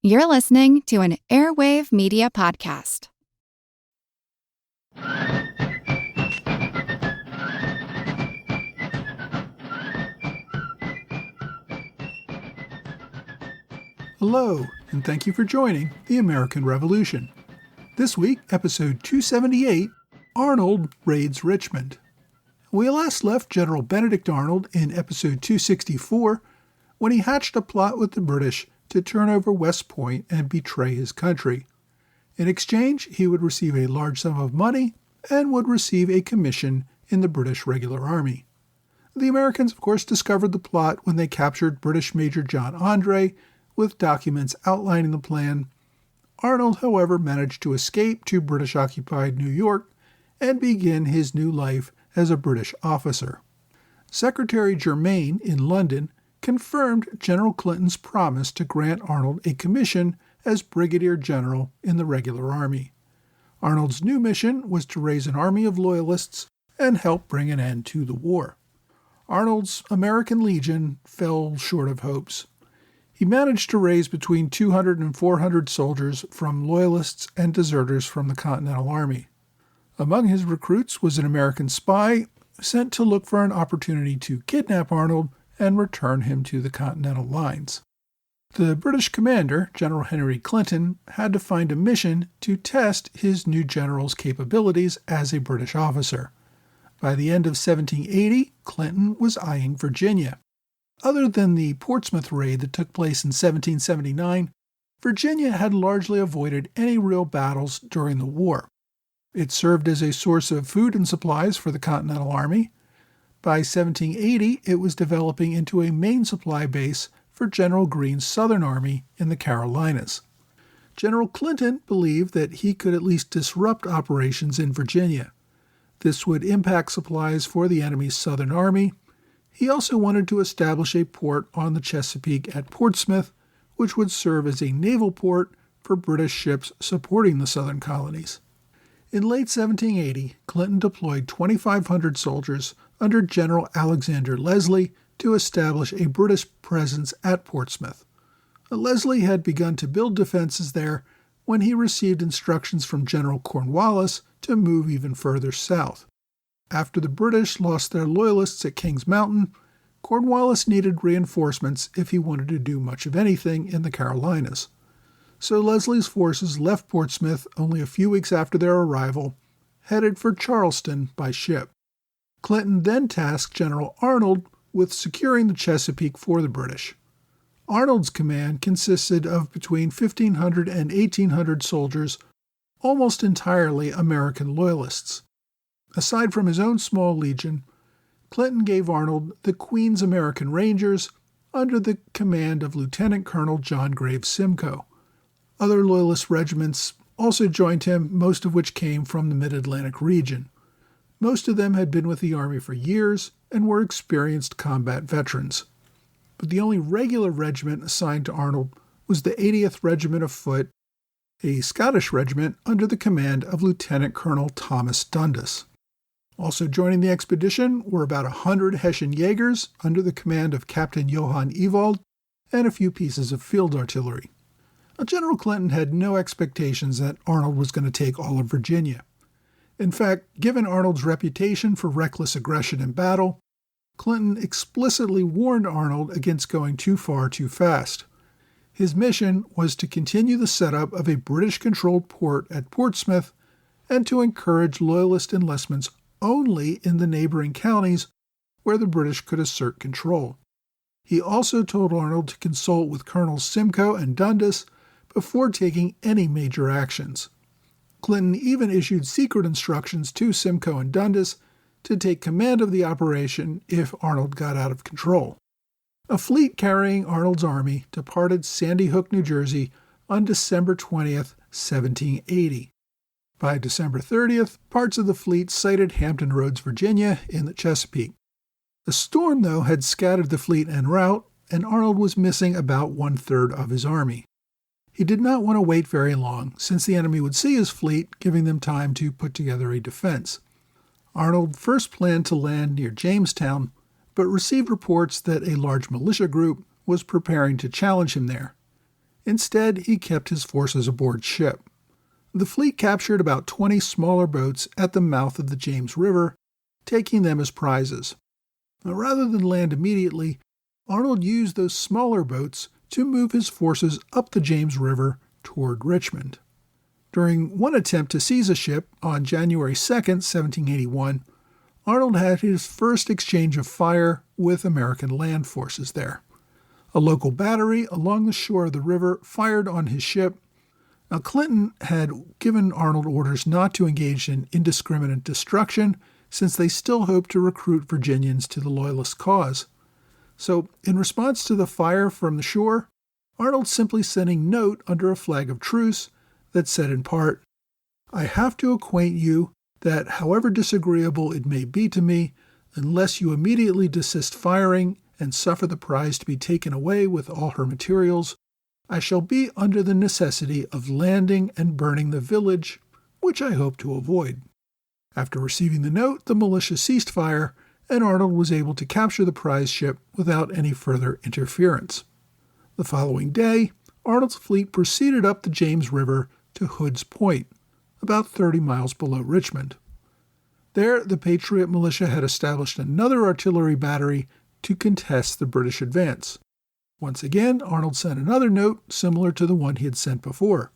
You're listening to an Airwave Media Podcast. Hello, and thank you for joining the American Revolution. This week, episode 278, Arnold Raids Richmond. We last left General Benedict Arnold in episode 264 when he hatched a plot with the British to turn over West Point and betray his country. In exchange, he would receive a large sum of money and would receive a commission in the British Regular Army. The Americans, of course, discovered the plot when they captured British Major John Andre with documents outlining the plan. Arnold, however, managed to escape to British-occupied New York and begin his new life as a British officer. Secretary Germain in London confirmed General Clinton's promise to grant Arnold a commission as Brigadier General in the Regular Army. Arnold's new mission was to raise an army of loyalists and help bring an end to the war. Arnold's American Legion fell short of hopes. He managed to raise between 200 and 400 soldiers from loyalists and deserters from the Continental Army. Among his recruits was an American spy sent to look for an opportunity to kidnap Arnold and return him to the Continental lines. The British commander, General Henry Clinton, had to find a mission to test his new general's capabilities as a British officer. By the end of 1780, Clinton was eyeing Virginia. Other than the Portsmouth raid that took place in 1779, Virginia had largely avoided any real battles during the war. It served as a source of food and supplies for the Continental Army. By 1780, it was developing into a main supply base for General Greene's Southern Army in the Carolinas. General Clinton believed that he could at least disrupt operations in Virginia. This would impact supplies for the enemy's Southern Army. He also wanted to establish a port on the Chesapeake at Portsmouth, which would serve as a naval port for British ships supporting the southern colonies. In late 1780, Clinton deployed 2,500 soldiers under General Alexander Leslie to establish a British presence at Portsmouth. Leslie had begun to build defenses there when he received instructions from General Cornwallis to move even further south. After the British lost their loyalists at Kings Mountain, Cornwallis needed reinforcements if he wanted to do much of anything in the Carolinas. So Leslie's forces left Portsmouth only a few weeks after their arrival, headed for Charleston by ship. Clinton then tasked General Arnold with securing the Chesapeake for the British. Arnold's command consisted of between 1,500 and 1,800 soldiers, almost entirely American loyalists. Aside from his own small legion, Clinton gave Arnold the Queen's American Rangers under the command of Lieutenant Colonel John Graves Simcoe. Other Loyalist regiments also joined him, most of which came from the Mid-Atlantic region. Most of them had been with the Army for years and were experienced combat veterans. But the only regular regiment assigned to Arnold was the 80th Regiment of Foot, a Scottish regiment under the command of Lieutenant Colonel Thomas Dundas. Also joining the expedition were about 100 Hessian Jaegers under the command of Captain Johann Ewald and a few pieces of field artillery. Now, General Clinton had no expectations that Arnold was going to take all of Virginia. In fact, given Arnold's reputation for reckless aggression in battle, Clinton explicitly warned Arnold against going too far too fast. His mission was to continue the setup of a British-controlled port at Portsmouth and to encourage Loyalist enlistments only in the neighboring counties where the British could assert control. He also told Arnold to consult with Colonels Simcoe and Dundas before taking any major actions. Clinton even issued secret instructions to Simcoe and Dundas to take command of the operation if Arnold got out of control. A fleet carrying Arnold's army departed Sandy Hook, New Jersey on December 20th, 1780. By December 30th, parts of the fleet sighted Hampton Roads, Virginia, in the Chesapeake. The storm, though, had scattered the fleet en route, and Arnold was missing about one-third of his army. He did not want to wait very long, since the enemy would see his fleet, giving them time to put together a defense. Arnold first planned to land near Jamestown, but received reports that a large militia group was preparing to challenge him there. Instead, he kept his forces aboard ship. The fleet captured about 20 smaller boats at the mouth of the James River, taking them as prizes. Now, rather than land immediately, Arnold used those smaller boats to move his forces up the James River toward Richmond. During one attempt to seize a ship on January 2, 1781, Arnold had his first exchange of fire with American land forces there. A local battery along the shore of the river fired on his ship. Now, Clinton had given Arnold orders not to engage in indiscriminate destruction, since they still hoped to recruit Virginians to the Loyalist cause. So, in response to the fire from the shore, Arnold simply sent a note under a flag of truce that said in part, "I have to acquaint you that however disagreeable it may be to me, unless you immediately desist firing and suffer the prize to be taken away with all her materials, I shall be under the necessity of landing and burning the village, which I hope to avoid." After receiving the note, the militia ceased fire, and Arnold was able to capture the prize ship without any further interference. The following day, Arnold's fleet proceeded up the James River to Hood's Point, about 30 miles below Richmond. There, the Patriot militia had established another artillery battery to contest the British advance. Once again, Arnold sent another note similar to the one he had sent before.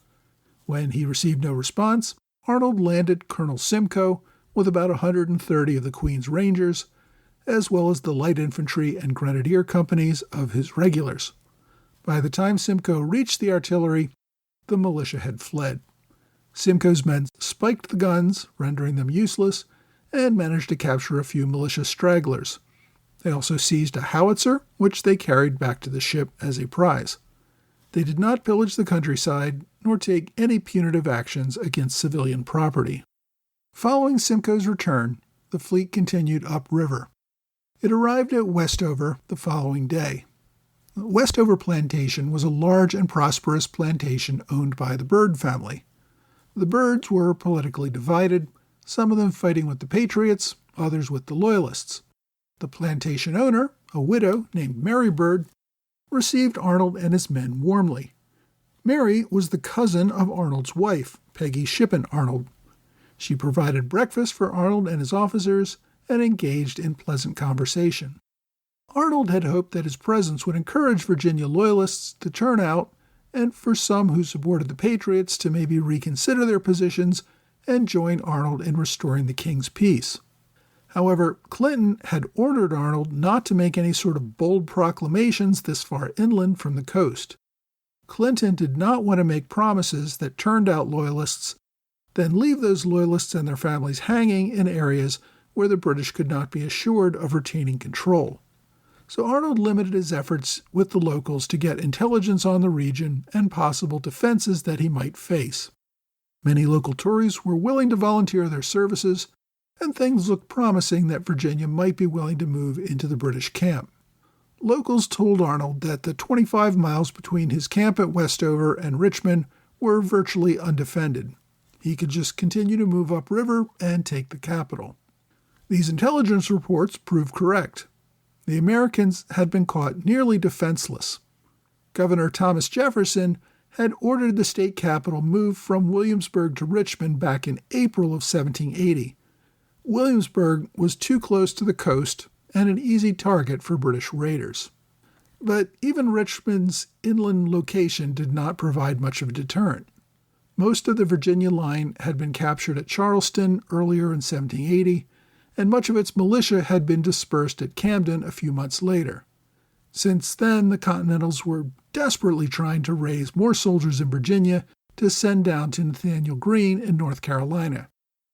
When he received no response, Arnold landed Colonel Simcoe with about 130 of the Queen's Rangers, as well as the light infantry and grenadier companies of his regulars. By the time Simcoe reached the artillery, the militia had fled. Simcoe's men spiked the guns, rendering them useless, and managed to capture a few militia stragglers. They also seized a howitzer, which they carried back to the ship as a prize. They did not pillage the countryside, nor take any punitive actions against civilian property. Following Simcoe's return, the fleet continued upriver. It arrived at Westover the following day. Westover Plantation was a large and prosperous plantation owned by the Byrd family. The Byrds were politically divided, some of them fighting with the Patriots, others with the Loyalists. The plantation owner, a widow named Mary Byrd, received Arnold and his men warmly. Mary was the cousin of Arnold's wife, Peggy Shippen Arnold. She provided breakfast for Arnold and his officers and engaged in pleasant conversation. Arnold had hoped that his presence would encourage Virginia Loyalists to turn out and for some who supported the Patriots to maybe reconsider their positions and join Arnold in restoring the king's peace. However, Clinton had ordered Arnold not to make any sort of bold proclamations this far inland from the coast. Clinton did not want to make promises that turned out Loyalists, then leave those Loyalists and their families hanging in areas where the British could not be assured of retaining control. So Arnold limited his efforts with the locals to get intelligence on the region and possible defenses that he might face. Many local Tories were willing to volunteer their services, and things looked promising that Virginia might be willing to move into the British camp. Locals told Arnold that the 25 miles between his camp at Westover and Richmond were virtually undefended. He could just continue to move upriver and take the capital. These intelligence reports proved correct. The Americans had been caught nearly defenseless. Governor Thomas Jefferson had ordered the state capital moved from Williamsburg to Richmond back in April of 1780. Williamsburg was too close to the coast and an easy target for British raiders. But even Richmond's inland location did not provide much of a deterrent. Most of the Virginia line had been captured at Charleston earlier in 1780, and much of its militia had been dispersed at Camden a few months later. Since then, the Continentals were desperately trying to raise more soldiers in Virginia to send down to Nathanael Greene in North Carolina.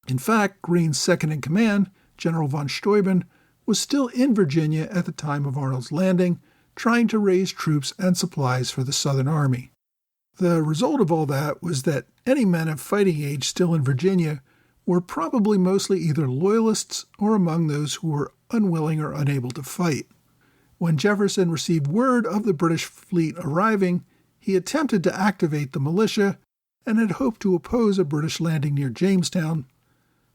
In fact, Greene's second-in-command, General von Steuben, was still in Virginia at the time of Arnold's landing, trying to raise troops and supplies for the Southern Army. The result of all that was that any men of fighting age still in Virginia were probably mostly either Loyalists or among those who were unwilling or unable to fight. When Jefferson received word of the British fleet arriving, he attempted to activate the militia and had hoped to oppose a British landing near Jamestown.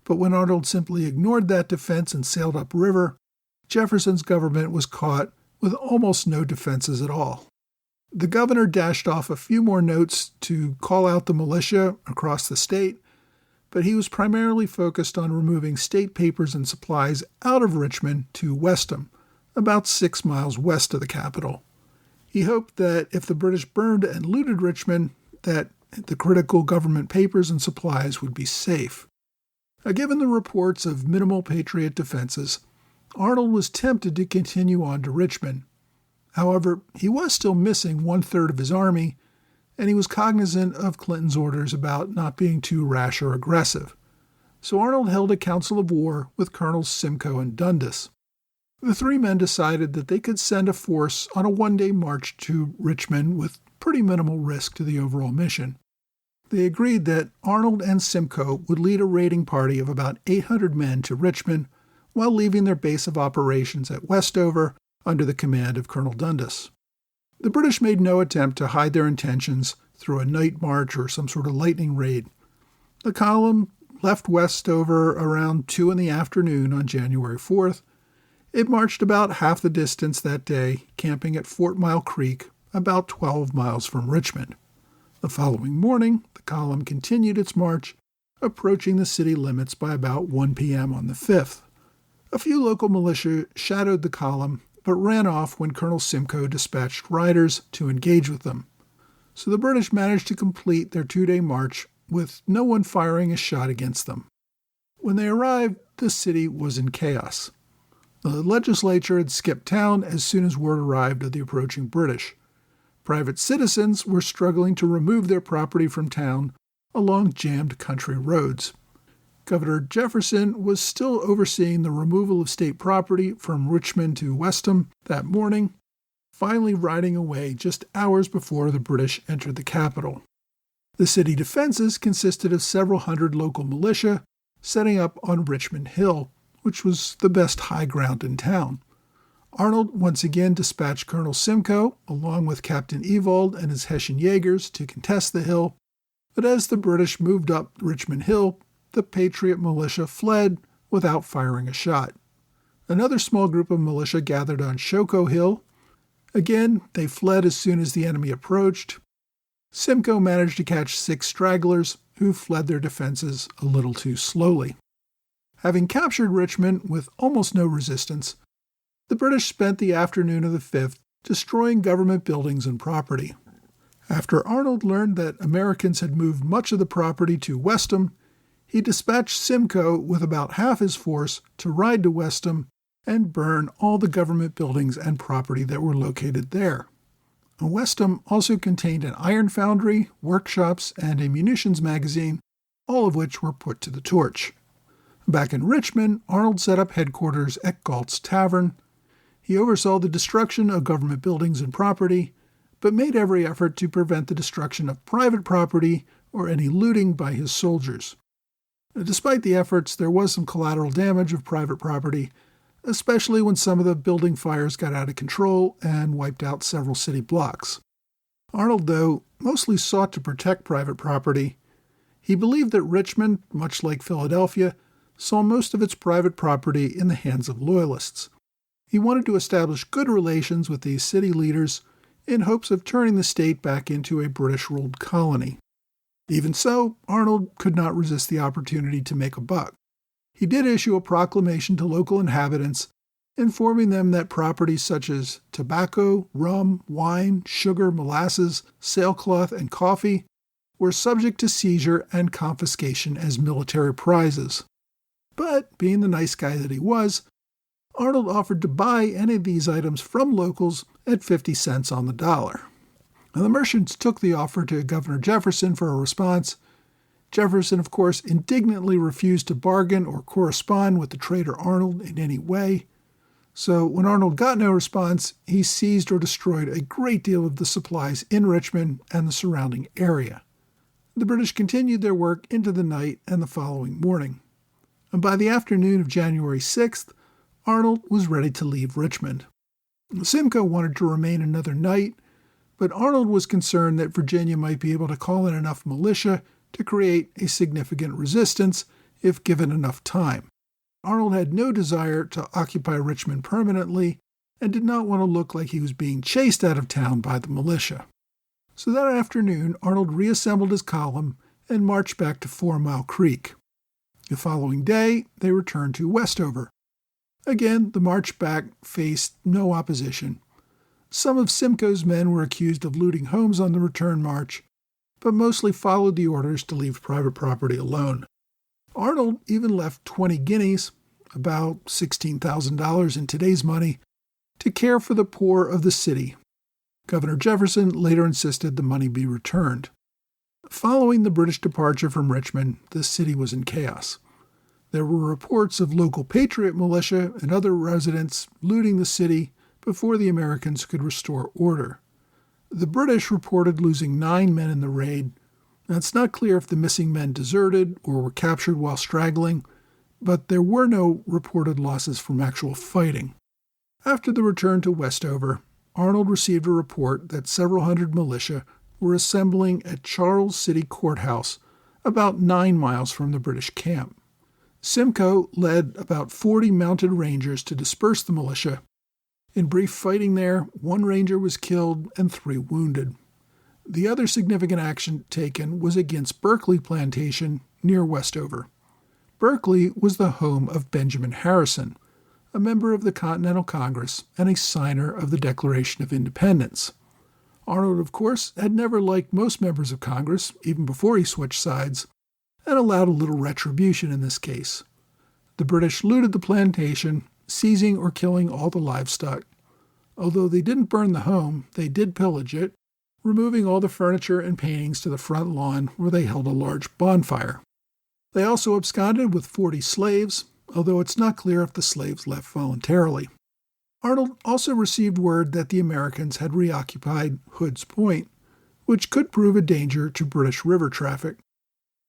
But when Arnold simply ignored that defense and sailed upriver, Jefferson's government was caught with almost no defenses at all. The governor dashed off a few more notes to call out the militia across the state, but he was primarily focused on removing state papers and supplies out of Richmond to Westham, about 6 miles west of the capital. He hoped that if the British burned and looted Richmond, that the critical government papers and supplies would be safe. Given the reports of minimal Patriot defenses, Arnold was tempted to continue on to Richmond. However, he was still missing 1/3 of his army, and he was cognizant of Clinton's orders about not being too rash or aggressive. So Arnold held a council of war with Colonels Simcoe and Dundas. The three men decided that they could send a force on a one-day march to Richmond with pretty minimal risk to the overall mission. They agreed that Arnold and Simcoe would lead a raiding party of about 800 men to Richmond while leaving their base of operations at Westover under the command of Colonel Dundas. The British made no attempt to hide their intentions through a night march or some sort of lightning raid. The column left Westover around 2 in the afternoon on January 4th. It marched about half the distance that day, camping at Fort Mile Creek, about 12 miles from Richmond. The following morning, the column continued its march, approaching the city limits by about 1 p.m. on the 5th. A few local militia shadowed the column, but ran off when Colonel Simcoe dispatched riders to engage with them. So the British managed to complete their 2-day march with no one firing a shot against them. When they arrived, the city was in chaos. The legislature had skipped town as soon as word arrived of the approaching British. Private citizens were struggling to remove their property from town along jammed country roads. Governor Jefferson was still overseeing the removal of state property from Richmond to Westham that morning, finally riding away just hours before the British entered the capital. The city defenses consisted of several hundred local militia setting up on Richmond Hill, which was the best high ground in town. Arnold once again dispatched Colonel Simcoe, along with Captain Ewald and his Hessian Jaegers, to contest the hill, but as the British moved up Richmond Hill, the Patriot militia fled without firing a shot. Another small group of militia gathered on Shoko Hill. Again, they fled as soon as the enemy approached. Simcoe managed to catch 6 stragglers who fled their defenses a little too slowly. Having captured Richmond with almost no resistance, the British spent the afternoon of the 5th destroying government buildings and property. After Arnold learned that Americans had moved much of the property to Westham, he dispatched Simcoe with about half his force to ride to Westham and burn all the government buildings and property that were located there. Westham also contained an iron foundry, workshops, and a munitions magazine, all of which were put to the torch. Back in Richmond, Arnold set up headquarters at Galt's Tavern. He oversaw the destruction of government buildings and property, but made every effort to prevent the destruction of private property or any looting by his soldiers. Despite the efforts, there was some collateral damage of private property, especially when some of the building fires got out of control and wiped out several city blocks. Arnold, though, mostly sought to protect private property. He believed that Richmond, much like Philadelphia, saw most of its private property in the hands of loyalists. He wanted to establish good relations with these city leaders in hopes of turning the state back into a British-ruled colony. Even so, Arnold could not resist the opportunity to make a buck. He did issue a proclamation to local inhabitants, informing them that properties such as tobacco, rum, wine, sugar, molasses, sailcloth, and coffee were subject to seizure and confiscation as military prizes. But, being the nice guy that he was, Arnold offered to buy any of these items from locals at 50 cents on the dollar. Now, the merchants took the offer to Governor Jefferson for a response. Jefferson, of course, indignantly refused to bargain or correspond with the traitor Arnold in any way. So when Arnold got no response, he seized or destroyed a great deal of the supplies in Richmond and the surrounding area. The British continued their work into the night and the following morning. And by the afternoon of January 6th, Arnold was ready to leave Richmond. Simcoe wanted to remain another night, but Arnold was concerned that Virginia might be able to call in enough militia to create a significant resistance if given enough time. Arnold had no desire to occupy Richmond permanently, and did not want to look like he was being chased out of town by the militia. So that afternoon, Arnold reassembled his column and marched back to 4 Mile Creek. The following day, they returned to Westover. Again, the march back faced no opposition. Some of Simcoe's men were accused of looting homes on the return march, but mostly followed the orders to leave private property alone. Arnold even left 20 guineas, about $16,000 in today's money, to care for the poor of the city. Governor Jefferson later insisted the money be returned. Following the British departure from Richmond, the city was in chaos. There were reports of local Patriot militia and other residents looting the city before the Americans could restore order. The British reported losing 9 men in the raid. Now, it's not clear if the missing men deserted or were captured while straggling, but there were no reported losses from actual fighting. After the return to Westover, Arnold received a report that several hundred militia were assembling at Charles City Courthouse, about 9 miles from the British camp. Simcoe led about 40 mounted rangers to disperse the militia. In brief fighting there, 1 ranger was killed and 3 wounded. The other significant action taken was against Berkeley Plantation near Westover. Berkeley was the home of Benjamin Harrison, a member of the Continental Congress and a signer of the Declaration of Independence. Arnold, of course, had never liked most members of Congress, even before he switched sides, and allowed a little retribution in this case. The British looted the plantation, seizing or killing all the livestock. Although they didn't burn the home, they did pillage it, removing all the furniture and paintings to the front lawn where they held a large bonfire. They also absconded with 40 slaves, although it's not clear if the slaves left voluntarily. Arnold also received word that the Americans had reoccupied Hood's Point, which could prove a danger to British river traffic.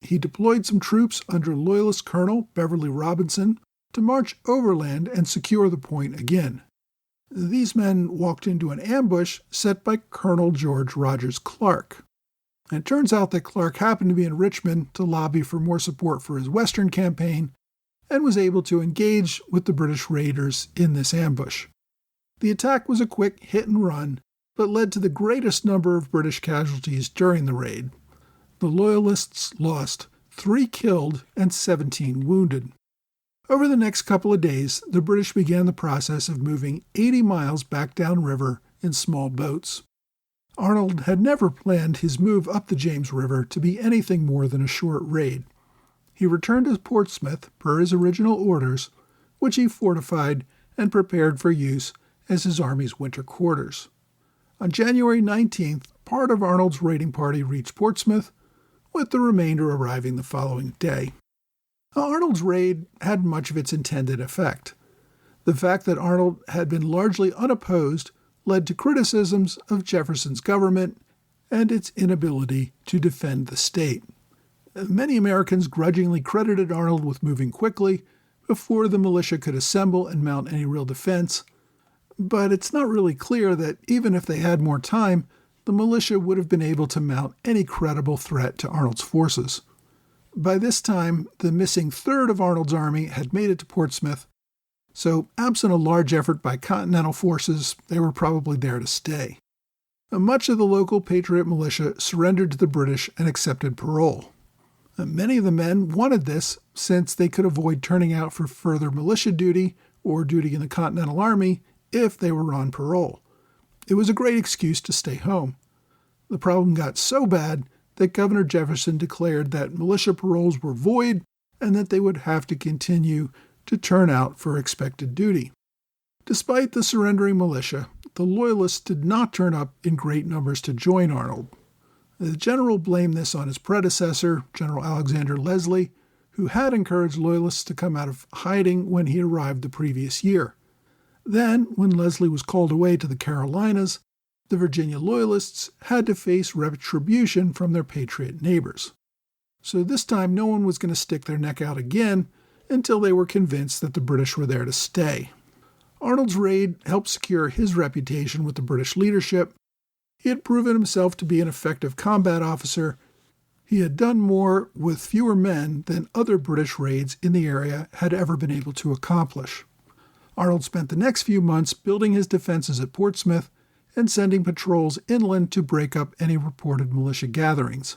He deployed some troops under Loyalist Colonel Beverly Robinson to march overland and secure the point again. These men walked into an ambush set by Colonel George Rogers Clark. And it turns out that Clark happened to be in Richmond to lobby for more support for his Western campaign and was able to engage with the British raiders in this ambush. The attack was a quick hit and run, but led to the greatest number of British casualties during the raid. The Loyalists lost 3 killed and 17 wounded. Over the next couple of days, the British began the process of moving 80 miles back downriver in small boats. Arnold had never planned his move up the James River to be anything more than a short raid. He returned to Portsmouth per his original orders, which he fortified and prepared for use as his army's winter quarters. On January 19th, part of Arnold's raiding party reached Portsmouth, with the remainder arriving the following day. Arnold's raid had much of its intended effect. The fact that Arnold had been largely unopposed led to criticisms of Jefferson's government and its inability to defend the state. Many Americans grudgingly credited Arnold with moving quickly before the militia could assemble and mount any real defense, but it's not really clear that even if they had more time, the militia would have been able to mount any credible threat to Arnold's forces. By this time, the missing third of Arnold's army had made it to Portsmouth, so absent a large effort by Continental forces, they were probably there to stay. Much of the local Patriot militia surrendered to the British and accepted parole. Many of the men wanted this since they could avoid turning out for further militia duty or duty in the Continental Army if they were on parole. It was a great excuse to stay home. The problem got so bad that Governor Jefferson declared that militia paroles were void and that they would have to continue to turn out for expected duty. Despite the surrendering militia, the Loyalists did not turn up in great numbers to join Arnold. The general blamed this on his predecessor, General Alexander Leslie, who had encouraged Loyalists to come out of hiding when he arrived the previous year. Then, when Leslie was called away to the Carolinas, the Virginia Loyalists had to face retribution from their Patriot neighbors. So this time no one was going to stick their neck out again until they were convinced that the British were there to stay. Arnold's raid helped secure his reputation with the British leadership. He had proven himself to be an effective combat officer. He had done more with fewer men than other British raids in the area had ever been able to accomplish. Arnold spent the next few months building his defenses at Portsmouth and sending patrols inland to break up any reported militia gatherings.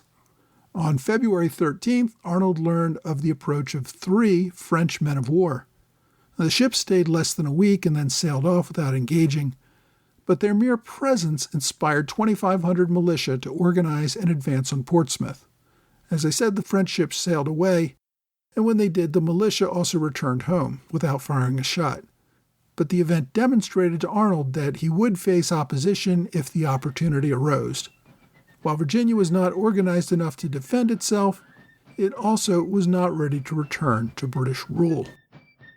On February 13th, Arnold learned of the approach of 3 French men of war. The ships stayed less than a week and then sailed off without engaging, but their mere presence inspired 2,500 militia to organize and advance on Portsmouth. As I said, the French ships sailed away, and when they did, the militia also returned home without firing a shot. But the event demonstrated to Arnold that he would face opposition if the opportunity arose. While Virginia was not organized enough to defend itself, it also was not ready to return to British rule.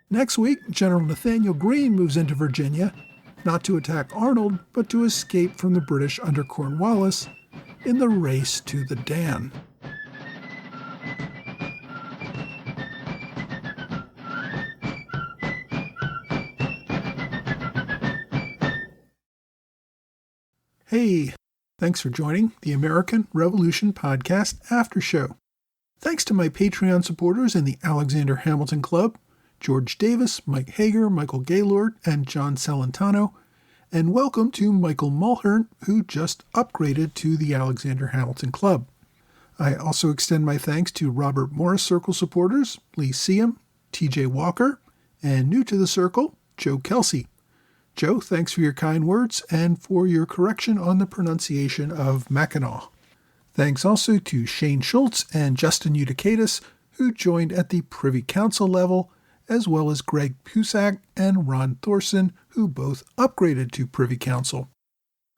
Next week, General Nathaniel Greene moves into Virginia, not to attack Arnold, but to escape from the British under Cornwallis in the race to the Dan. Hey, thanks for joining the American Revolution Podcast After Show. Thanks to my Patreon supporters in the Alexander Hamilton Club, George Davis, Mike Hager, Michael Gaylord, and John Celentano, and welcome to Michael Mulhern, who just upgraded to the Alexander Hamilton Club. I also extend my thanks to Robert Morris Circle supporters, Lee Seam, TJ Walker, and new to the circle, Joe Kelsey. Joe, thanks for your kind words and for your correction on the pronunciation of Mackinac. Thanks also to Shane Schultz and Justin Eutychatus, who joined at the Privy Council level, as well as Greg Pusak and Ron Thorson, who both upgraded to Privy Council.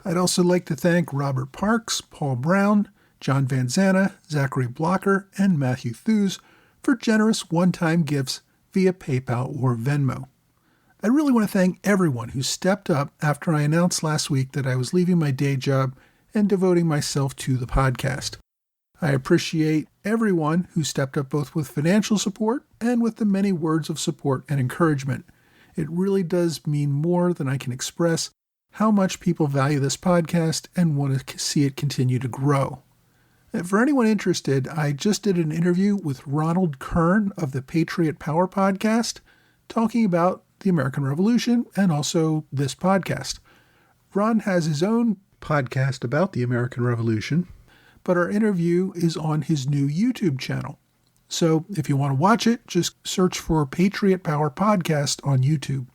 I'd also like to thank Robert Parks, Paul Brown, John Van Zanna, Zachary Blocker, and Matthew Thews for generous one-time gifts via PayPal or Venmo. I really want to thank everyone who stepped up after I announced last week that I was leaving my day job and devoting myself to the podcast. I appreciate everyone who stepped up both with financial support and with the many words of support and encouragement. It really does mean more than I can express how much people value this podcast and want to see it continue to grow. And for anyone interested, I just did an interview with Ronald Kern of the Patriot Power podcast, talking about the American Revolution and also this podcast. Ron has his own podcast about the American Revolution, but our interview is on his new YouTube channel. So if you want to watch it, just search for Patriot Power Podcast on YouTube.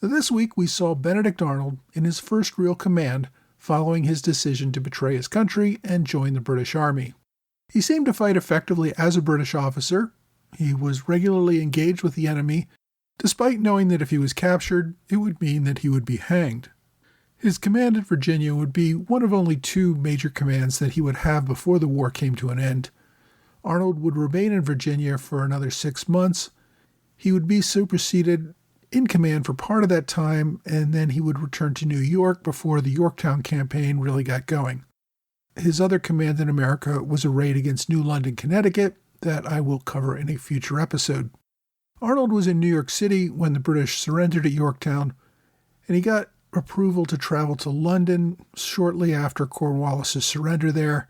This week we saw Benedict Arnold in his first real command following his decision to betray his country and join the British Army. He seemed to fight effectively as a British officer. He was regularly engaged with the enemy, despite knowing that if he was captured, it would mean that he would be hanged. His command at Virginia would be one of only 2 major commands that he would have before the war came to an end. Arnold would remain in Virginia for another 6 months. He would be superseded in command for part of that time, and then he would return to New York before the Yorktown campaign really got going. His other command in America was a raid against New London, Connecticut, that I will cover in a future episode. Arnold was in New York City when the British surrendered at Yorktown, and he got approval to travel to London shortly after Cornwallis' surrender there.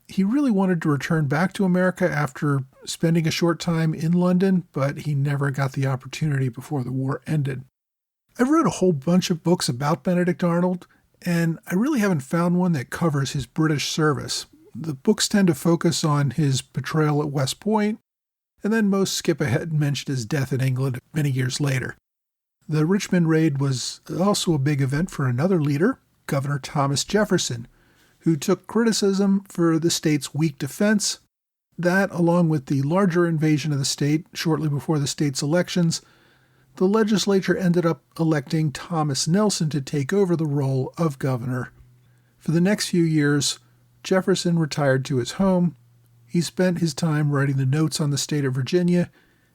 He really wanted to return back to America after spending a short time in London, but he never got the opportunity before the war ended. I've read a whole bunch of books about Benedict Arnold, and I really haven't found one that covers his British service. The books tend to focus on his betrayal at West Point, and then most skip ahead and mention his death in England many years later. The Richmond raid was also a big event for another leader, Governor Thomas Jefferson, who took criticism for the state's weak defense. That, along with the larger invasion of the state shortly before the state's elections, the legislature ended up electing Thomas Nelson to take over the role of governor. For the next few years, Jefferson retired to his home. He spent his time writing the notes on the state of Virginia,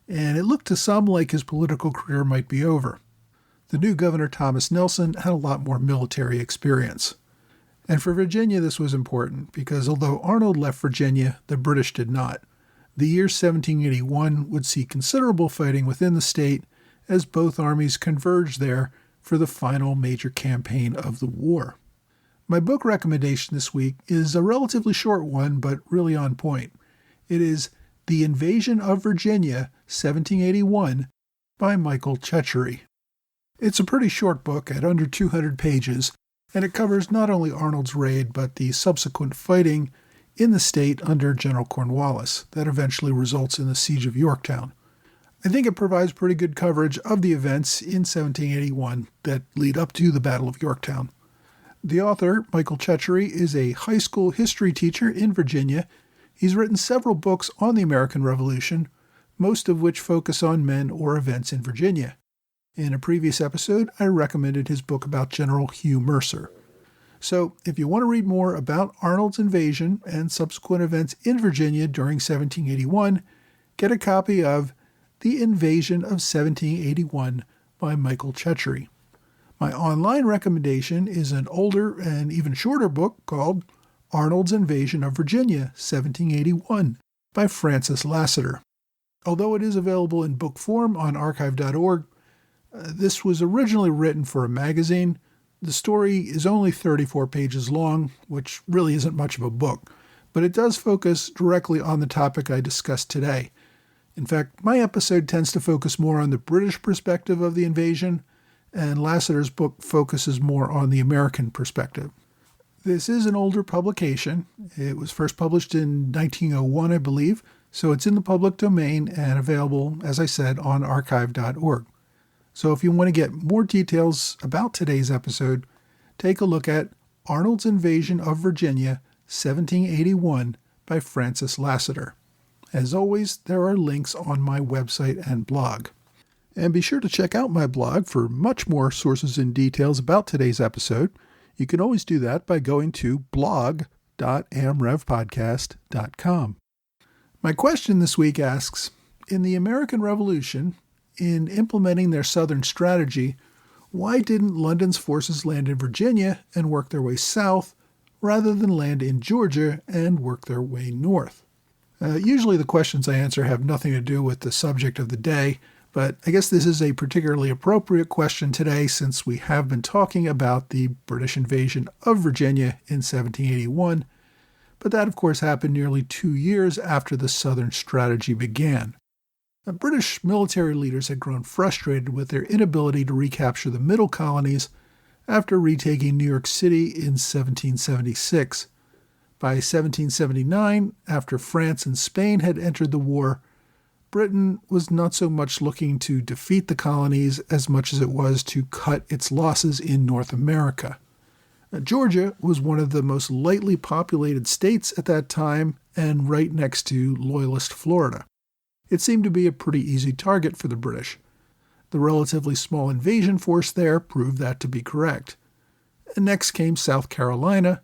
and it looked to some like his political career might be over. The new governor, Thomas Nelson, had a lot more military experience. And for Virginia, this was important because although Arnold left Virginia, the British did not. The year 1781 would see considerable fighting within the state as both armies converged there for the final major campaign of the war. My book recommendation this week is a relatively short one, but really on point. It is The Invasion of Virginia, 1781, by Michael Cecere. It's a pretty short book at under 200 pages, and it covers not only Arnold's raid but the subsequent fighting in the state under General Cornwallis that eventually results in the Siege of Yorktown. I think it provides pretty good coverage of the events in 1781 that lead up to the Battle of Yorktown. The author, Michael Cecere, is a high school history teacher in Virginia. He's written several books on the American Revolution, most of which focus on men or events in Virginia. In a previous episode, I recommended his book about General Hugh Mercer. So, if you want to read more about Arnold's invasion and subsequent events in Virginia during 1781, get a copy of The Invasion of 1781 by Michael Cecere. My online recommendation is an older and even shorter book called Arnold's Invasion of Virginia, 1781 by Francis Lasseter. Although it is available in book form on archive.org, this was originally written for a magazine. The story is only 34 pages long, which really isn't much of a book, but it does focus directly on the topic I discussed today. In fact, my episode tends to focus more on the British perspective of the invasion, and Lasseter's book focuses more on the American perspective. This is an older publication. It was first published in 1901, I believe, so it's in the public domain and available, as I said, on archive.org. So if you want to get more details about today's episode, take a look at Arnold's Invasion of Virginia, 1781 by Francis Lasseter. As always, there are links on my website and blog. And be sure to check out my blog for much more sources and details about today's episode. You can always do that by going to blog.amrevpodcast.com. My question this week asks, in the American Revolution, in implementing their southern strategy, why didn't London's forces land in Virginia and work their way south, rather than land in Georgia and work their way north? Usually the questions I answer have nothing to do with the subject of the day, but I guess this is a particularly appropriate question today since we have been talking about the British invasion of Virginia in 1781, but that of course happened nearly 2 years after the Southern strategy began. British military leaders had grown frustrated with their inability to recapture the middle colonies after retaking New York City in 1776. By 1779, after France and Spain had entered the war, Britain was not so much looking to defeat the colonies as much as it was to cut its losses in North America. Georgia was one of the most lightly populated states at that time and right next to Loyalist Florida. It seemed to be a pretty easy target for the British. The relatively small invasion force there proved that to be correct. And next came South Carolina.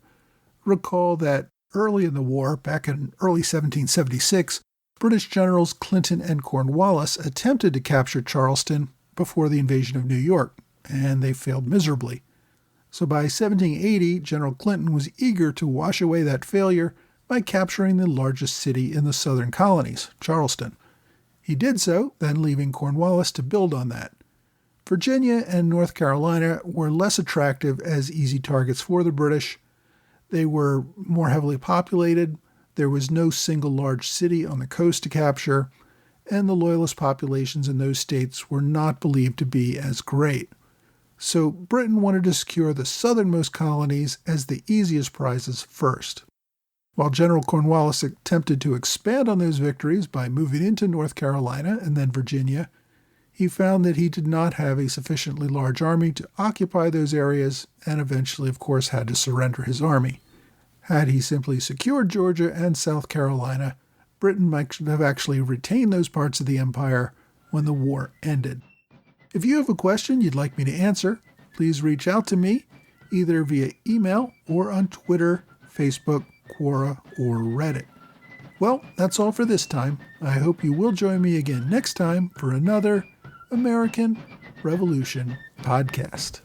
Recall that early in the war, back in early 1776, British generals Clinton and Cornwallis attempted to capture Charleston before the invasion of New York, and they failed miserably. So by 1780, General Clinton was eager to wash away that failure by capturing the largest city in the southern colonies, Charleston. He did so, then leaving Cornwallis to build on that. Virginia and North Carolina were less attractive as easy targets for the British. They were more heavily populated, there was no single large city on the coast to capture, and the Loyalist populations in those states were not believed to be as great. So Britain wanted to secure the southernmost colonies as the easiest prizes first. While General Cornwallis attempted to expand on those victories by moving into North Carolina and then Virginia, he found that he did not have a sufficiently large army to occupy those areas and eventually, of course, had to surrender his army. Had he simply secured Georgia and South Carolina, Britain might have actually retained those parts of the empire when the war ended. If you have a question you'd like me to answer, please reach out to me either via email or on Twitter, Facebook, Quora, or Reddit. Well, that's all for this time. I hope you will join me again next time for another American Revolution podcast.